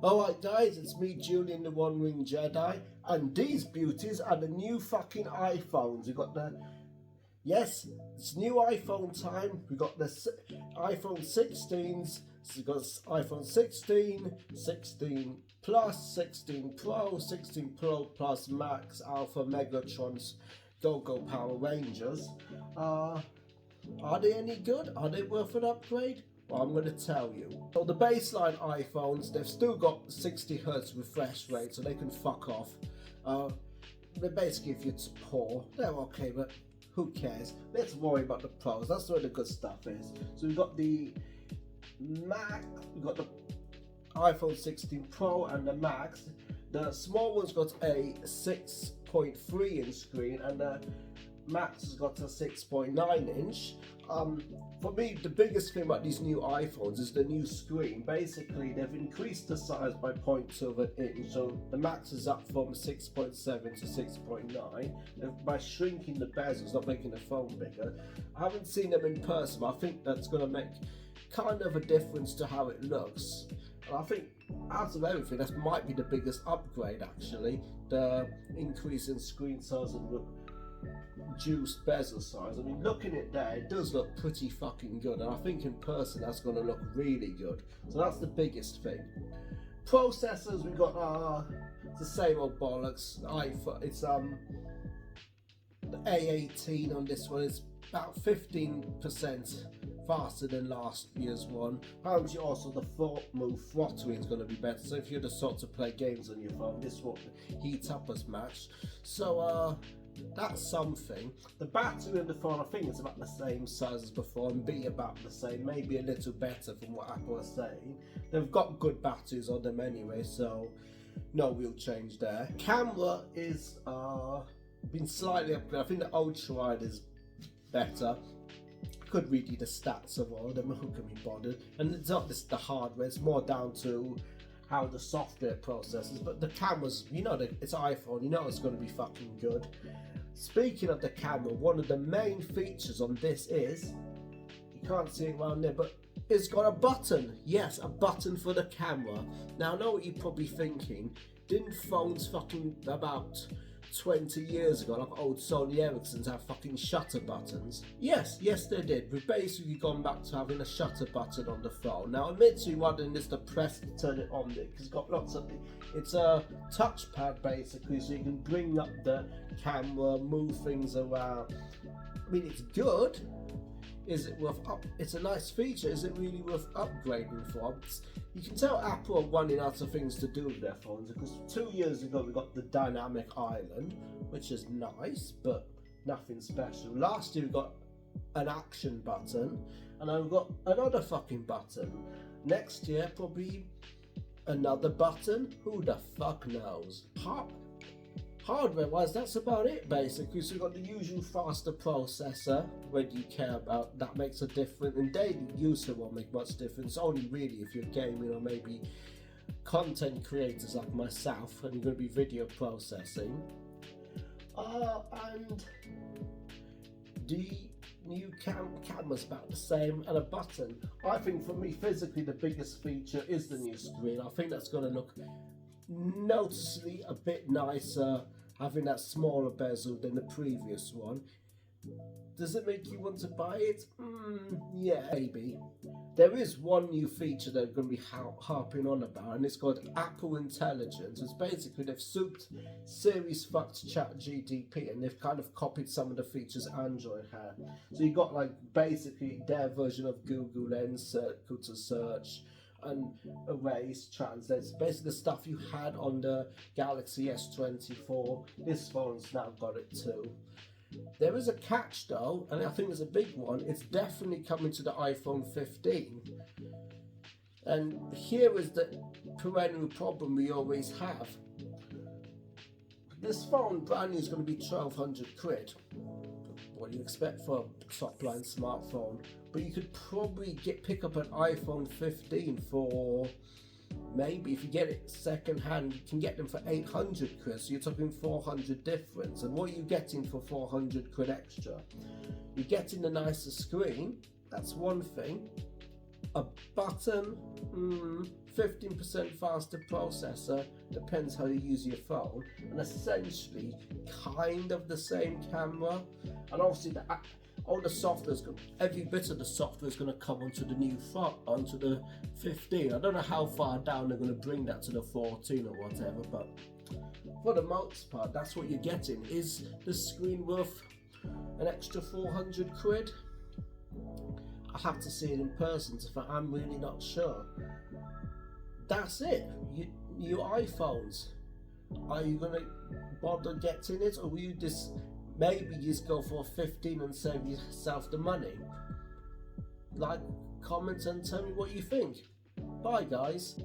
Alright guys, it's me Julian the One Ring Jedi, and these beauties are the new fucking iPhones. We got yes, it's new iPhone time. We got the iPhone 16s, so we got iPhone 16, 16 Plus, 16 Pro, 16 Pro Plus Max, Alpha, Megatrons, Go Power Rangers. Are they any good? Are they worth an upgrade? Well, I'm going to tell you. So the baseline iPhones, they've still got 60 Hz refresh rate, so they can fuck off. They basically, if it's poor, they're okay, but who cares? Let's worry about the pros. That's where the good stuff is. So we've got the Mac, we've got the iPhone 16 Pro and the Max. The small one's got a 6.3 inch screen, and the Max has got a 6.9 inch. For me, the biggest thing about these new iPhones is the new screen. Basically, they've increased the size by 0.2 of an inch, so the Max is up from 6.7 to 6.9. And by shrinking the bezels, not making the phone bigger. I haven't seen them in person, but I think that's going to make kind of a difference to how it looks. And I think out of everything, that might be the biggest upgrade actually. The increase in screen size and reduced bezel size. I mean, looking at there, it does look pretty fucking good, and I think in person that's going to look really good. So that's the biggest thing. Processors, we got it's the same old bollocks. It's the A18 on this one. It's about 15% faster than last year's one. Apparently also the move throttling is going to be better, so if you're the sort to play games on your phone, this won't heat up as much. So that's something. The battery in the phone, I think it's about the same size as before, and be about the same, maybe a little better from what Apple is saying. They've got good batteries on them anyway, so no real change there. Camera is been slightly upgraded. I think the ultra wide is better. Could read you the stats of all of them, who can be bothered? And it's not just the hardware, it's more down to how the software processes. But the cameras, you know, it's iPhone, you know it's going to be fucking good. Speaking of the camera, one of the main features on this is, you can't see it around there, but it's got a button. Yes, a button for the camera. Now I know what you're probably thinking, didn't phones fucking about 20 years ago, like old Sony Ericssons, have fucking shutter buttons? Yes they did. We've basically gone back to having a shutter button on the phone. Now admittedly, rather than just to press to turn it on, because it's got lots of, it's a touchpad basically, so you can bring up the camera, move things around. I mean, it's good. Is it worth it's a nice feature. Is it really worth upgrading for? You can tell Apple are running out of things to do with their phones, because 2 years ago we got the dynamic island, which is nice but nothing special. Last year we got an action button, and then we've got another fucking button. Next year probably another button. Who the fuck knows? Hardware wise, that's about it basically. So you've got the usual faster processor, when you care about that, makes a difference. In daily use it won't make much difference, only really if you're gaming or maybe content creators like myself and you're going to be video processing. And the new camera's about the same, and a button. I think for me physically the biggest feature is the new screen. I think that's going to look noticeably a bit nicer, having that smaller bezel than the previous one. Does it make you want to buy it? Yeah, maybe. There is one new feature they're going to be harping on about, and it's called Apple Intelligence. It's basically they've souped Siri's fucked ChatGPT, and they've kind of copied some of the features Android had. So you got like basically their version of Google Lens, Circle to search, and erase, translates, basically the stuff you had on the Galaxy S24. This phone's now got it too. There is a catch though, and I think it's a big one. It's definitely coming to the iPhone 15. And here is the perennial problem we always have. This phone brand new is going to be 1,200 quid. What do you expect for a top line smartphone? But you could probably pick up an iPhone 15 for, maybe if you get it second hand, you can get them for 800 quid, so you're talking 400 difference. And what are you getting for 400 quid extra? You're getting a nicer screen, that's one thing. A button, 15% faster processor, depends how you use your phone, and essentially kind of the same camera. And obviously all the software's every bit of the software is going to come onto the new onto the 15. I don't know how far down they're going to bring that to the 14 or whatever, but for the most part, that's what you're getting. Is the screen worth an extra 400 quid? I have to see it in person, so I'm really not sure. That's it. Your iPhones. Are you gonna bother getting it, or will you maybe just go for 15 and save yourself the money? Like, comment and tell me what you think. Bye guys.